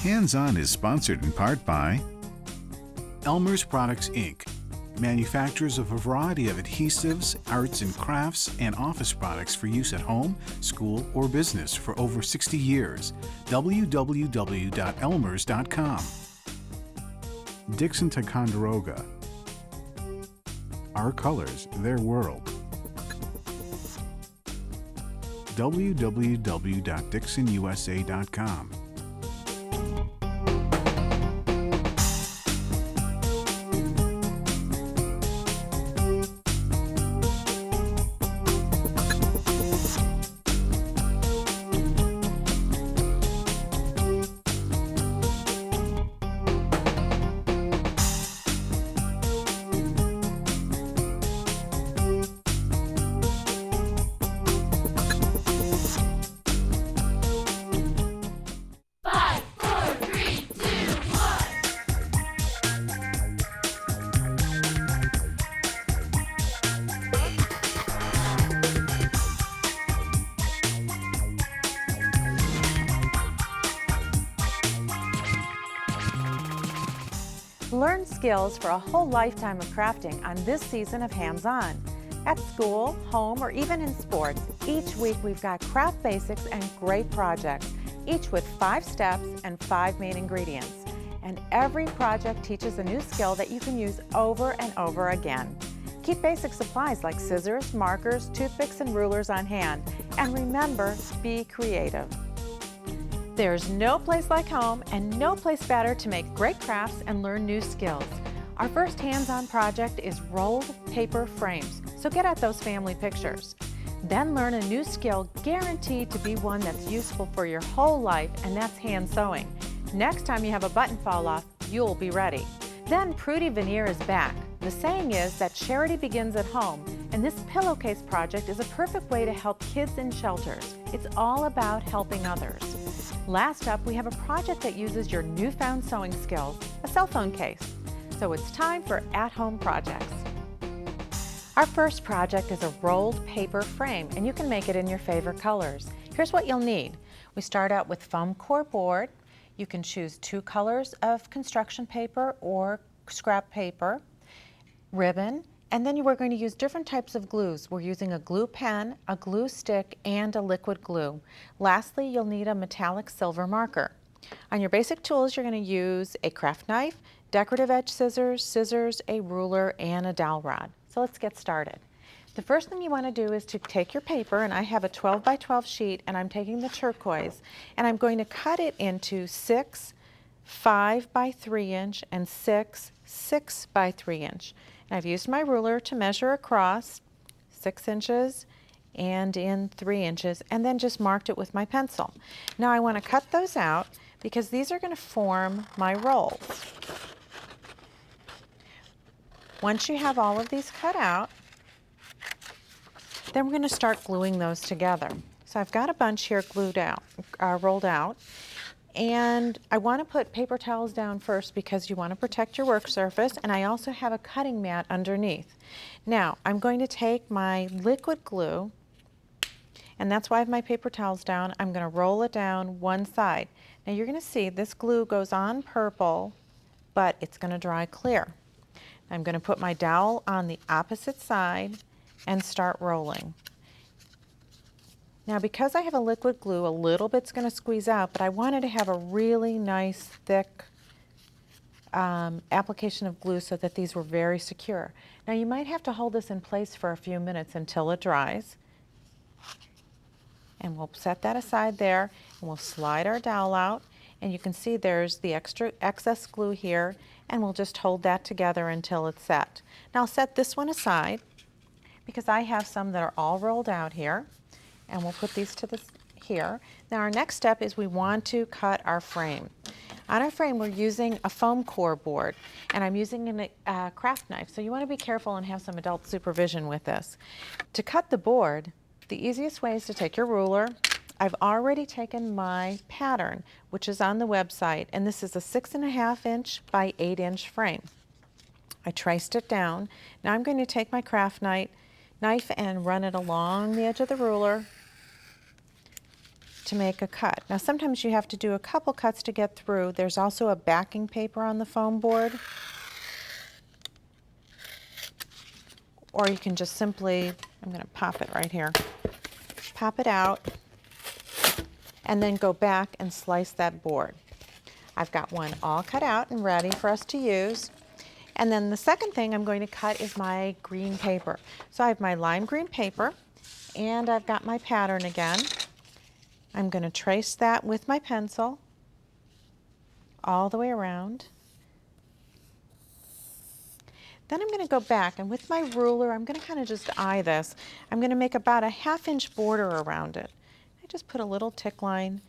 Hands-On is sponsored in part by Elmer's Products, Inc., manufacturers of a variety of adhesives, arts and crafts, and office products for use at home, school, or business for over 60 years. www.elmers.com. Dixon Ticonderoga. Our colors, their world. www.dixonusa.com. Learn skills for a whole lifetime of crafting on this season of Hands-On. At school, home, or even in sports, each week we've got craft basics and great projects, each with 5 steps and 5 main ingredients. And every project teaches a new skill that you can use over and over again. Keep basic supplies like scissors, markers, toothpicks, and rulers on hand. And remember, be creative. There's no place like home and no place better to make great crafts and learn new skills. Our first hands-on project is rolled paper frames, so get at those family pictures. Then learn a new skill guaranteed to be one that's useful for your whole life, and that's hand sewing. Next time you have a button fall off, you'll be ready. Then Prudy Veneer is back. The saying is that charity begins at home, and this pillowcase project is a perfect way to help kids in shelters. It's all about helping others. Last up, we have a project that uses your newfound sewing skills, a cell phone case. So it's time for at-home projects. Our first project is a rolled paper frame, and you can make it in your favorite colors. Here's what you'll need. We start out with foam core board. You can choose 2 colors of construction paper or scrap paper, ribbon, and then we're going to use different types of glues. We're using a glue pen, a glue stick, and a liquid glue. Lastly, you'll need a metallic silver marker. On your basic tools, you're going to use a craft knife, decorative edge scissors, a ruler, and a dowel rod. So let's get started. The first thing you want to do is to take your paper, and I have a 12 by 12 sheet, and I'm taking the turquoise, and I'm going to cut it into 6 5 by 3 inch and 6 6 by 3 inch. I've used my ruler to measure across 6 inches and in 3 inches, and then just marked it with my pencil. Now I want to cut those out because these are going to form my rolls. Once you have all of these cut out, then we're going to start gluing those together. So I've got a bunch here glued out, rolled out. And I want to put paper towels down first because you want to protect your work surface, and I also have a cutting mat underneath. Now I'm going to take my liquid glue, and that's why I have my paper towels down. I'm going to roll it down one side. Now you're going to see this glue goes on purple, but it's going to dry clear. I'm going to put my dowel on the opposite side and start rolling. Now because I have a liquid glue, a little bit's going to squeeze out, but I wanted to have a really nice thick application of glue so that these were very secure. Now you might have to hold this in place for a few minutes until it dries. And we'll set that aside there, and we'll slide our dowel out, and you can see there's the excess glue here, and we'll just hold that together until it's set. Now I'll set this one aside because I have some that are all rolled out here. And we'll put these to here. Now our next step is we want to cut our frame. On our frame we're using a foam core board, and I'm using a craft knife, so you want to be careful and have some adult supervision with this. To cut the board, the easiest way is to take your ruler. I've already taken my pattern, which is on the website, and this is a 6.5 inch by 8 inch frame. I traced it down. Now I'm going to take my craft knife and run it along the edge of the ruler to make a cut. Now sometimes you have to do a couple cuts to get through. There's also a backing paper on the foam board. Or you can just simply, I'm going to pop it right here, pop it out, and then go back and slice that board. I've got one all cut out and ready for us to use. And then the second thing I'm going to cut is my green paper. So I have my lime green paper, and I've got my pattern again. I'm going to trace that with my pencil all the way around. Then I'm going to go back, and with my ruler, I'm going to kind of just eye this. I'm going to make about a 1/2 inch border around it. I just put a little tick line,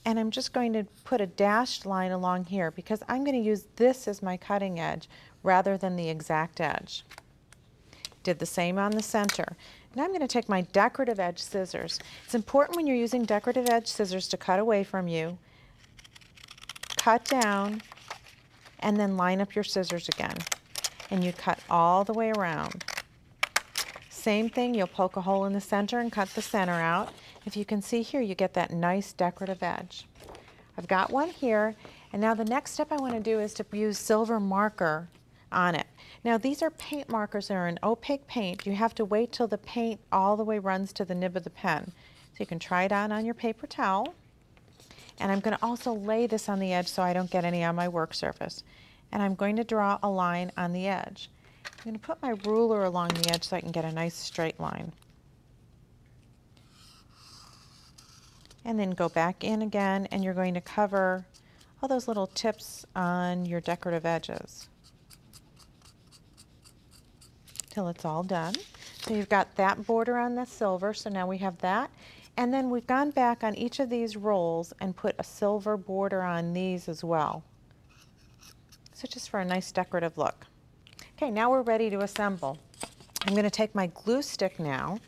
and I'm just going to put a dashed line along here because I'm going to use this as my cutting edge rather than the exact edge. Did the same on the center. Now I'm going to take my decorative edge scissors. It's important when you're using decorative edge scissors to cut away from you, cut down, and then line up your scissors again. And you cut all the way around. Same thing, you'll poke a hole in the center and cut the center out. If you can see here, you get that nice decorative edge. I've got one here, and now the next step I want to do is to use silver marker on it. Now these are paint markers. They're an opaque paint. You have to wait till the paint all the way runs to the nib of the pen. So you can try it on your paper towel. And I'm going to also lay this on the edge so I don't get any on my work surface. And I'm going to draw a line on the edge. I'm going to put my ruler along the edge so I can get a nice straight line. And then go back in again, and you're going to cover all those little tips on your decorative edges till it's all done. So you've got that border on the silver, so now we have that. And then we've gone back on each of these rolls and put a silver border on these as well. So just for a nice decorative look. Okay, now we're ready to assemble. I'm going to take my glue stick now,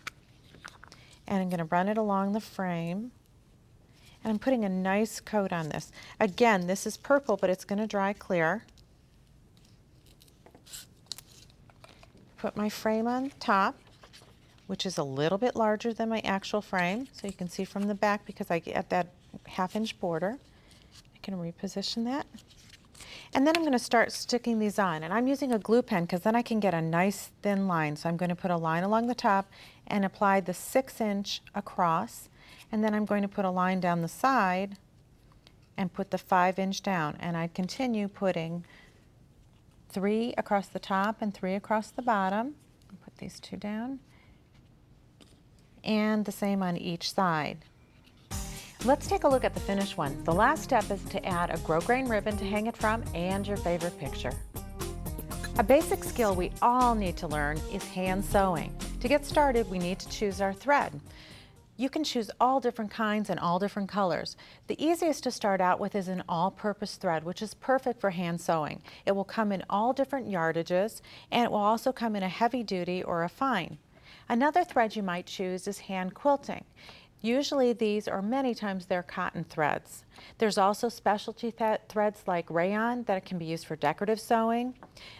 and I'm going to run it along the frame. And I'm putting a nice coat on this. Again, this is purple, but it's going to dry clear. Put my frame on top, which is a little bit larger than my actual frame, so you can see from the back because I get that 1/2 inch border. I can reposition that. And then I'm going to start sticking these on, and I'm using a glue pen because then I can get a nice thin line. So I'm going to put a line along the top and apply the 6 inch across, and then I'm going to put a line down the side and put the 5 inch down, and I continue putting 3 across the top and 3 across the bottom. I'll put these 2 down, and the same on each side. Let's take a look at the finished one. The last step is to add a grosgrain ribbon to hang it from and your favorite picture. A basic skill we all need to learn is hand sewing. To get started, we need to choose our thread. You can choose all different kinds and all different colors. The easiest to start out with is an all-purpose thread, which is perfect for hand sewing. It will come in all different yardages, and it will also come in a heavy duty or a fine. Another thread you might choose is hand quilting. Usually these, or many times, they're cotton threads. There's also specialty threads like rayon that can be used for decorative sewing.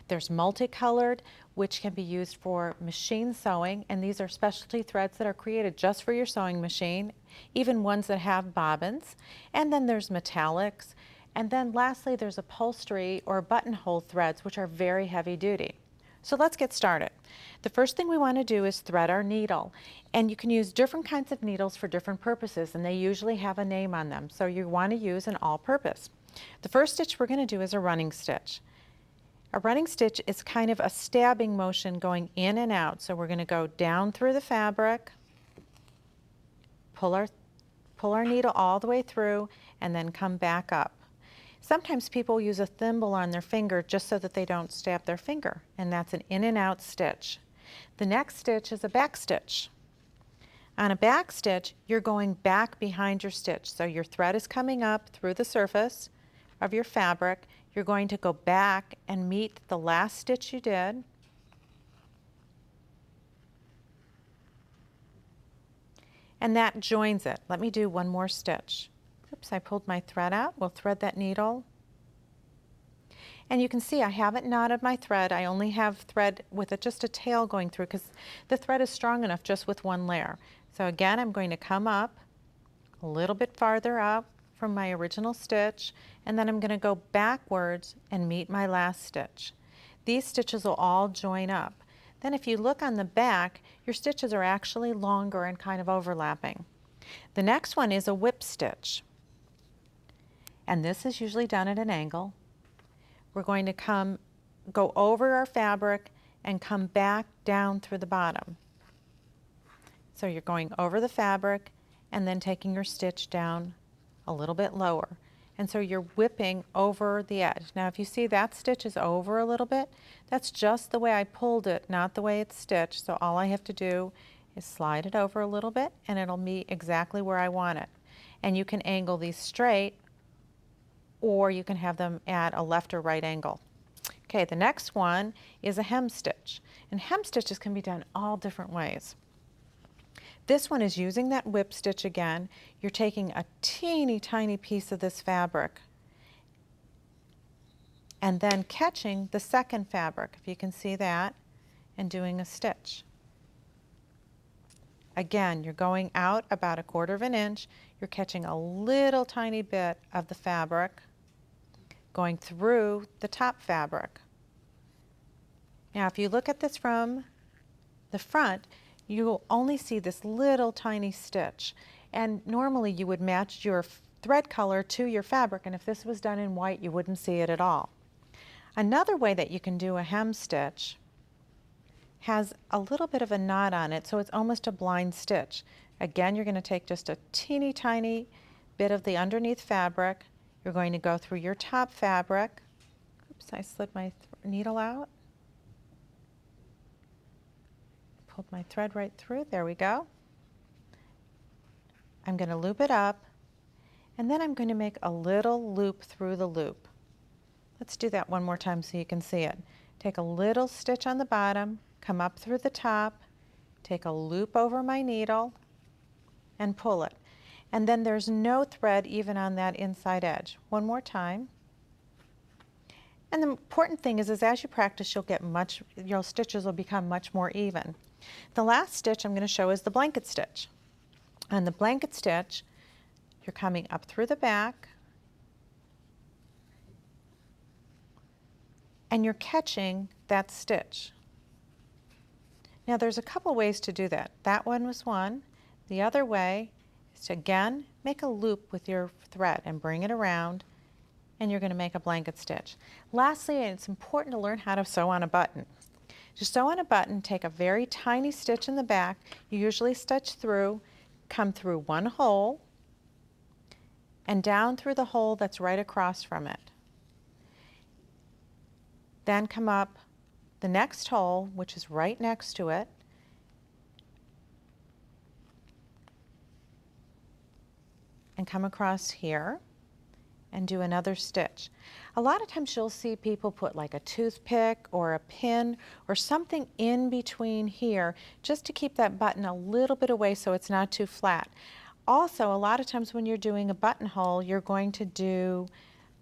There's multicolored, which can be used for machine sewing, and these are specialty threads that are created just for your sewing machine, even ones that have bobbins. And then there's metallics. And then lastly, there's upholstery or buttonhole threads, which are very heavy duty. So let's get started. The first thing we want to do is thread our needle. And you can use different kinds of needles for different purposes, and they usually have a name on them. So you want to use an all-purpose. The first stitch we're going to do is a running stitch. A running stitch is kind of a stabbing motion going in and out. So we're going to go down through the fabric, pull our needle all the way through, and then come back up. Sometimes people use a thimble on their finger just so that they don't stab their finger, and that's an in and out stitch. The next stitch is a back stitch. On a back stitch, you're going back behind your stitch. So your thread is coming up through the surface of your fabric. You're going to go back and meet the last stitch you did. And that joins it. Let me do one more stitch. Oops, I pulled my thread out. We'll thread that needle. And you can see I haven't knotted my thread. I only have thread with just a tail going through because the thread is strong enough just with one layer. So again, I'm going to come up a little bit farther up from my original stitch, and then I'm going to go backwards and meet my last stitch. These stitches will all join up. Then if you look on the back, your stitches are actually longer and kind of overlapping. The next one is a whip stitch, and this is usually done at an angle. We're going to go over our fabric and come back down through the bottom. So you're going over the fabric and then taking your stitch down a little bit lower. And so you're whipping over the edge. Now if you see that stitch is over a little bit, that's just the way I pulled it, not the way it's stitched. So all I have to do is slide it over a little bit and it'll meet exactly where I want it. And you can angle these straight, or you can have them at a left or right angle. Okay, the next one is a hem stitch. And hem stitches can be done all different ways. This one is using that whip stitch again. You're taking a teeny tiny piece of this fabric and then catching the second fabric, if you can see that, and doing a stitch. Again, you're going out about 1/4 of an inch. You're catching a little tiny bit of the fabric, going through the top fabric. Now, if you look at this from the front, you'll only see this little tiny stitch. And normally you would match your thread color to your fabric, and if this was done in white, you wouldn't see it at all. Another way that you can do a hem stitch has a little bit of a knot on it, so it's almost a blind stitch. Again, you're going to take just a teeny tiny bit of the underneath fabric. You're going to go through your top fabric. Oops, I slid my needle out. Pulled my thread right through. There we go. I'm going to loop it up, and then I'm going to make a little loop through the loop. Let's do that one more time so you can see it. Take a little stitch on the bottom, come up through the top, take a loop over my needle, and pull it. And then there's no thread even on that inside edge. One more time. And the important thing is as you practice, your stitches will become much more even. The last stitch I'm going to show is the blanket stitch. On the blanket stitch, you're coming up through the back, and you're catching that stitch. Now there's a couple ways to do that. That one was one. The other way is to again make a loop with your thread and bring it around, and you're going to make a blanket stitch. Lastly, it's important to learn how to sew on a button. To sew on a button, take a very tiny stitch in the back. You usually stitch through, come through one hole, and down through the hole that's right across from it. Then come up the next hole, which is right next to it, and come across here and do another stitch. A lot of times you'll see people put like a toothpick or a pin or something in between here just to keep that button a little bit away so it's not too flat. Also, a lot of times when you're doing a buttonhole, you're going to do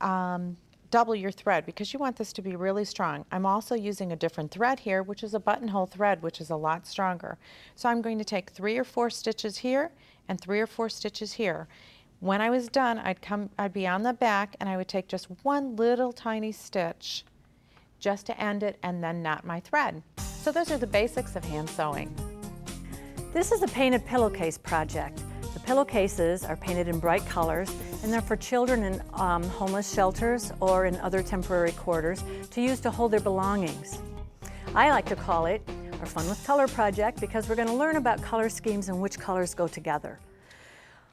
double your thread because you want this to be really strong. I'm also using a different thread here, which is a buttonhole thread, which is a lot stronger. So I'm going to take 3 or 4 stitches here and 3 or 4 stitches here. When I was done, I'd be on the back and I would take just one little tiny stitch just to end it and then knot my thread. So those are the basics of hand sewing. This is a painted pillowcase project. The pillowcases are painted in bright colors and they're for children in homeless shelters or in other temporary quarters to use to hold their belongings. I like to call it our Fun with Color project because we're going to learn about color schemes and which colors go together.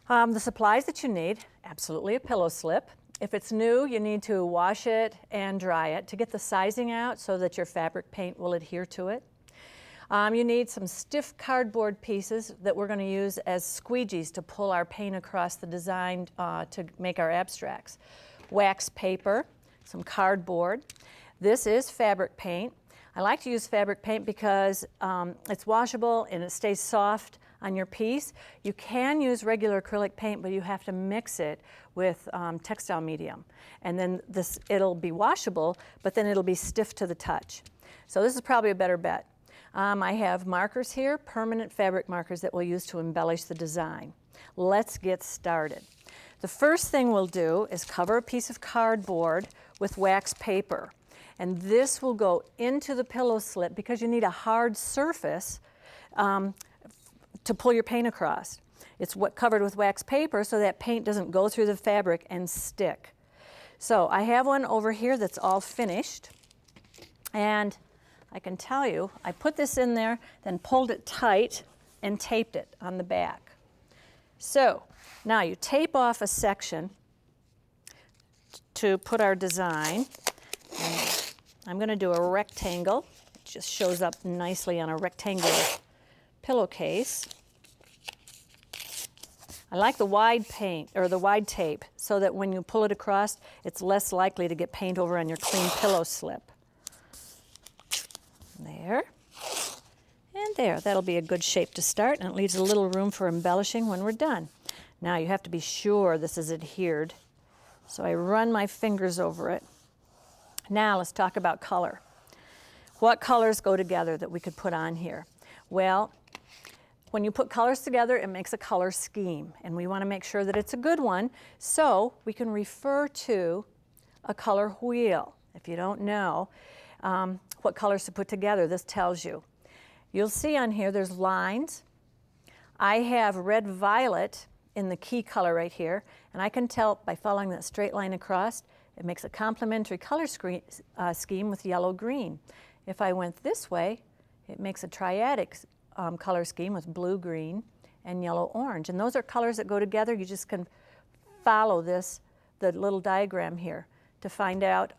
The supplies that you need, absolutely a pillow slip. If it's new, you need to wash it and dry it to get the sizing out so that your fabric paint will adhere to it. You need some stiff cardboard pieces that we're going to use as squeegees to pull our paint across the design to make our abstracts. Wax paper, some cardboard. This is fabric paint. I like to use fabric paint because it's washable and it stays soft on your piece. You can use regular acrylic paint, but you have to mix it with textile medium. And then it'll be washable, but then it'll be stiff to the touch. So this is probably a better bet. I have markers here, permanent fabric markers that we'll use to embellish the design. Let's get started. The first thing we'll do is cover a piece of cardboard with wax paper. And this will go into the pillow slit because you need a hard surface to pull your paint across. It's covered with wax paper so that paint doesn't go through the fabric and stick. So I have one over here that's all finished. And I can tell you, I put this in there, then pulled it tight and taped it on the back. So now you tape off a section to put our design. And I'm going to do a rectangle. It just shows up nicely on a rectangular pillowcase. I like the wide paint, or the wide tape, so that when you pull it across, it's less likely to get paint over on your clean pillow slip. There. And there. That'll be a good shape to start, and it leaves a little room for embellishing when we're done. Now you have to be sure this is adhered. So I run my fingers over it. Now let's talk about color. What colors go together that we could put on here? Well, when you put colors together, it makes a color scheme, and we want to make sure that it's a good one, so we can refer to a color wheel. If you don't know what colors to put together, this tells you. You'll see on here there's lines. I have red-violet in the key color right here, and I can tell by following that straight line across, it makes a complementary color scheme with yellow-green. If I went this way, it makes a triadic color scheme with blue-green and yellow-orange. And those are colors that go together. You just can follow this, the little diagram here, to find out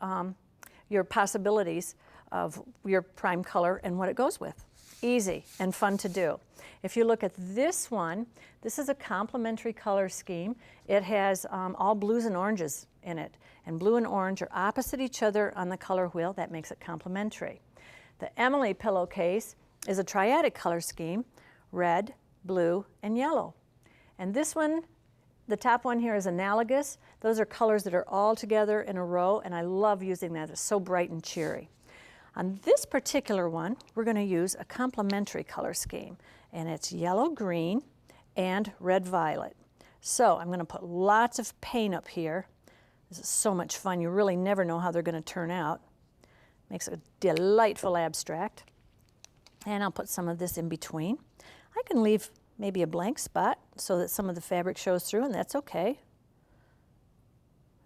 your possibilities of your prime color and what it goes with. Easy and fun to do. If you look at this one, this is a complementary color scheme. It has all blues and oranges in it. And blue and orange are opposite each other on the color wheel. That makes it complementary. The Emily pillowcase is a triadic color scheme, red, blue, and yellow. And this one, the top one here, is analogous. Those are colors that are all together in a row, and I love using that. It's so bright and cheery. On this particular one, we're going to use a complementary color scheme, and it's yellow-green and red-violet. So I'm going to put lots of paint up here. This is so much fun. You really never know how they're going to turn out. Makes a delightful abstract. And I'll put some of this in between. I can leave maybe a blank spot so that some of the fabric shows through, and that's okay.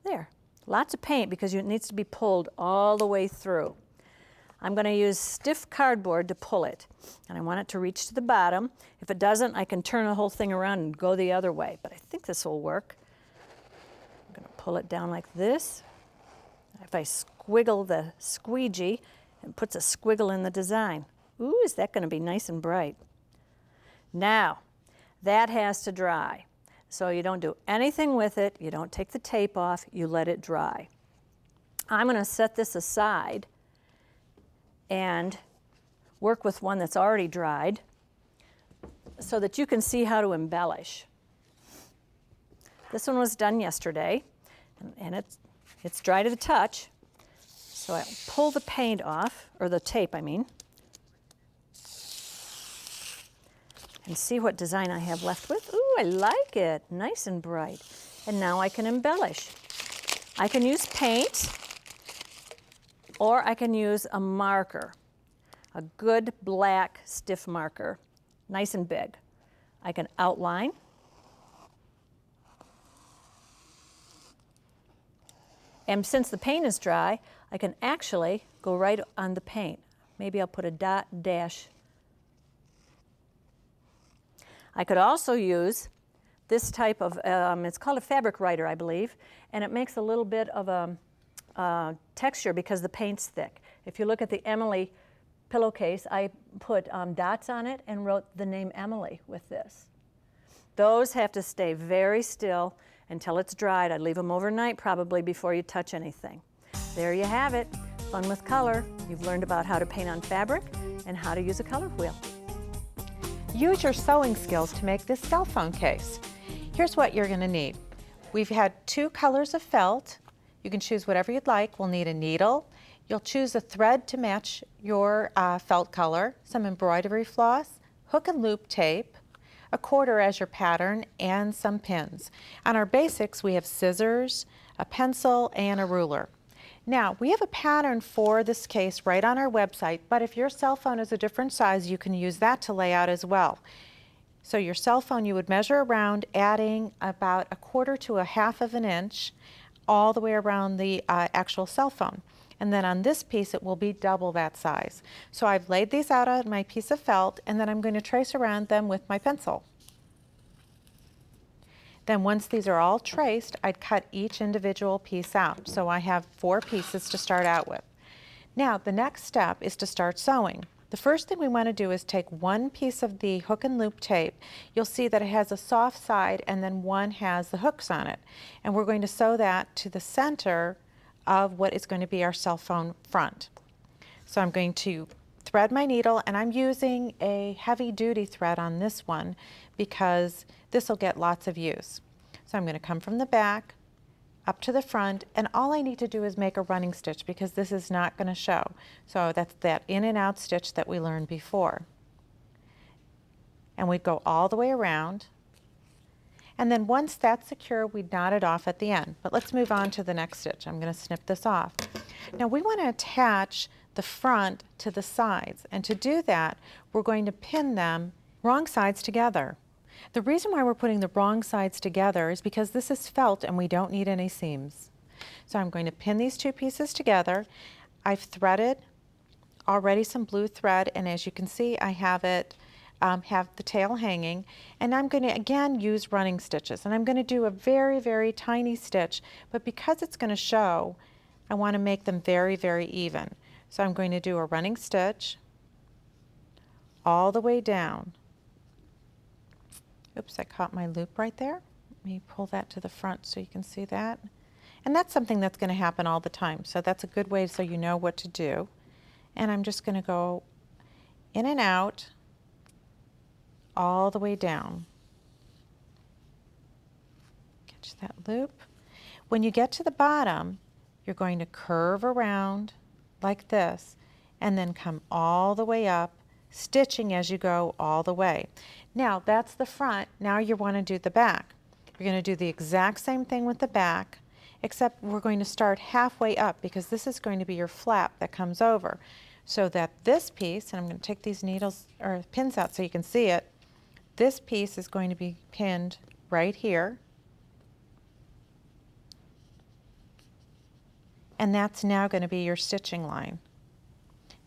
There. Lots of paint because it needs to be pulled all the way through. I'm going to use stiff cardboard to pull it, and I want it to reach to the bottom. If it doesn't, I can turn the whole thing around and go the other way, but I think this will work. I'm going to pull it down like this. If I squiggle the squeegee, it puts a squiggle in the design. Ooh, is that going to be nice and bright? Now, that has to dry. So you don't do anything with it. You don't take the tape off. You let it dry. I'm going to set this aside and work with one that's already dried so that you can see how to embellish. This one was done yesterday, and it's dry to the touch. So I'll pull the paint off, or the tape, I mean, and see what design I have left with. Ooh, I like it. Nice and bright. And now I can embellish. I can use paint, or I can use a marker, a good black stiff marker, nice and big. I can outline. And since the paint is dry, I can actually go right on the paint. Maybe I'll put a dot dash. I could also use this type of, it's called a fabric writer, I believe, and it makes a little bit of a texture because the paint's thick. If you look at the Emily pillowcase, I put dots on it and wrote the name Emily with this. Those have to stay very still until it's dried. I'd leave them overnight probably before you touch anything. There you have it. Fun with color. You've learned about how to paint on fabric and how to use a color wheel. Use your sewing skills to make this cell phone case. Here's what you're going to need. We've had 2 colors of felt. You can choose whatever you'd like. We'll need a needle. You'll choose a thread to match your felt color, some embroidery floss, hook and loop tape, a quarter as your pattern, and some pins. On our basics, we have scissors, a pencil, and a ruler. Now, we have a pattern for this case right on our website, but if your cell phone is a different size, you can use that to lay out as well. So your cell phone, you would measure around, adding about a quarter to a half of an inch all the way around the actual cell phone. And then on this piece, it will be double that size. So I've laid these out on my piece of felt, and then I'm going to trace around them with my pencil. Then once these are all traced, I'd cut each individual piece out. So I have 4 pieces to start out with. Now, the next step is to start sewing. The first thing we want to do is take one piece of the hook and loop tape. You'll see that it has a soft side and then one has the hooks on it. And we're going to sew that to the center of what is going to be our cell phone front. So I'm going to thread my needle, and I'm using a heavy duty thread on this one because this will get lots of use. So I'm going to come from the back up to the front, and all I need to do is make a running stitch because this is not going to show. So that's that in and out stitch that we learned before. And we'd go all the way around. And then once that's secure, we'd knot it off at the end. But let's move on to the next stitch. I'm going to snip this off. Now we want to attach the front to the sides. And to do that, we're going to pin them wrong sides together. The reason why we're putting the wrong sides together is because this is felt and we don't need any seams. So I'm going to pin these 2 pieces together. I've threaded already some blue thread, and as you can see, I have it have the tail hanging, and I'm going to again use running stitches, and I'm going to do a very, very tiny stitch, but because it's going to show, I want to make them very, very even. So I'm going to do a running stitch all the way down. Oops, I caught my loop right there. Let me pull that to the front so you can see that. And that's something that's going to happen all the time, so that's a good way so you know what to do. And I'm just going to go in and out all the way down. Catch that loop. When you get to the bottom, you're going to curve around like this and then come all the way up, stitching as you go all the way. Now that's the front. Now you want to do the back. You're going to do the exact same thing with the back, except we're going to start halfway up because this is going to be your flap that comes over. So that this piece, and I'm going to take these needles or pins out so you can see it, this piece is going to be pinned right here. And that's now going to be your stitching line.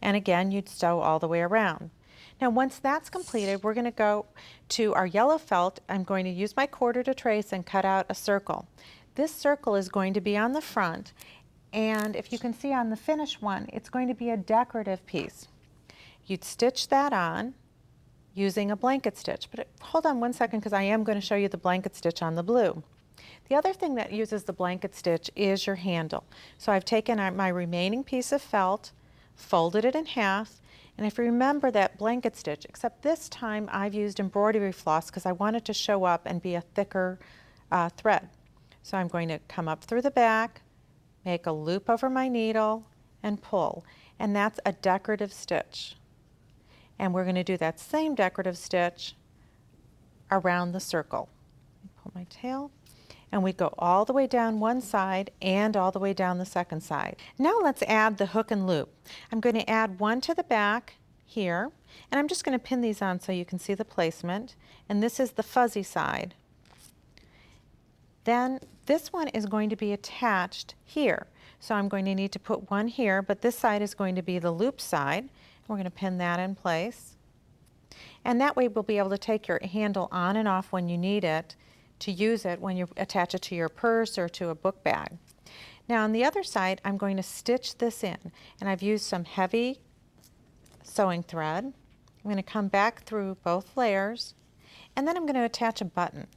And again, you'd sew all the way around. Now once that's completed, we're going to go to our yellow felt. I'm going to use my quarter to trace and cut out a circle. This circle is going to be on the front, and if you can see on the finished one, it's going to be a decorative piece. You'd stitch that on using a blanket stitch, but hold on one second because I am going to show you the blanket stitch on the blue. The other thing that uses the blanket stitch is your handle. So I've taken my remaining piece of felt, folded it in half, and if you remember that blanket stitch, except this time I've used embroidery floss because I want it to show up and be a thicker thread. So I'm going to come up through the back, make a loop over my needle, and pull. And that's a decorative stitch. And we're going to do that same decorative stitch around the circle. Pull my tail, and we go all the way down one side and all the way down the second side. Now let's add the hook and loop. I'm going to add one to the back here, and I'm just going to pin these on so you can see the placement. And this is the fuzzy side. Then this one is going to be attached here. So I'm going to need to put one here, but this side is going to be the loop side. We're going to pin that in place. And that way we'll be able to take your handle on and off when you need it to use it when you attach it to your purse or to a book bag. Now on the other side, I'm going to stitch this in. And I've used some heavy sewing thread. I'm going to come back through both layers, and then I'm going to attach a button.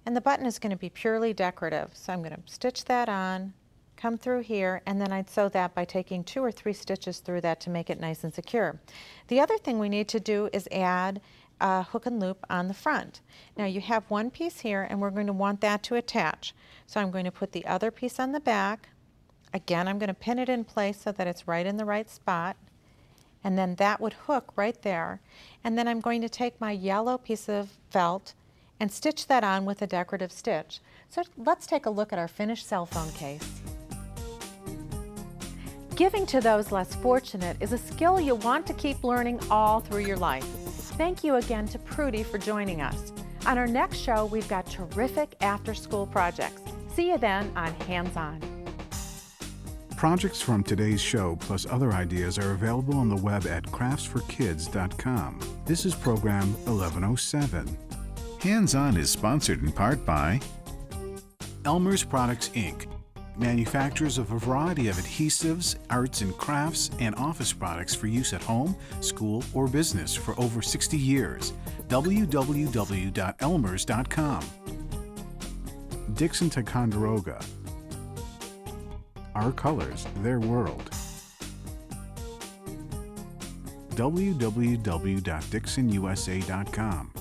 And the button is going to be purely decorative. So I'm going to stitch that on, come through here, and then I'd sew that by taking 2 or 3 stitches through that to make it nice and secure. The other thing we need to do is add a hook and loop on the front. Now you have one piece here, and we're going to want that to attach. So I'm going to put the other piece on the back. Again, I'm going to pin it in place so that it's right in the right spot. and then that would hook right there. And then I'm going to take my yellow piece of felt and stitch that on with a decorative stitch. So let's take a look at our finished cell phone case. Giving to those less fortunate is a skill you'll want to keep learning all through your life. Thank you again to Prudy for joining us. On our next show, we've got terrific after-school projects. See you then on Hands On. Projects from today's show plus other ideas are available on the web at craftsforkids.com. This is program 1107. Hands On is sponsored in part by Elmer's Products, Inc., manufacturers of a variety of adhesives, arts and crafts, and office products for use at home, school, or business for over 60 years. www.elmers.com. Dixon Ticonderoga. Our colors, their world. www.dixonusa.com.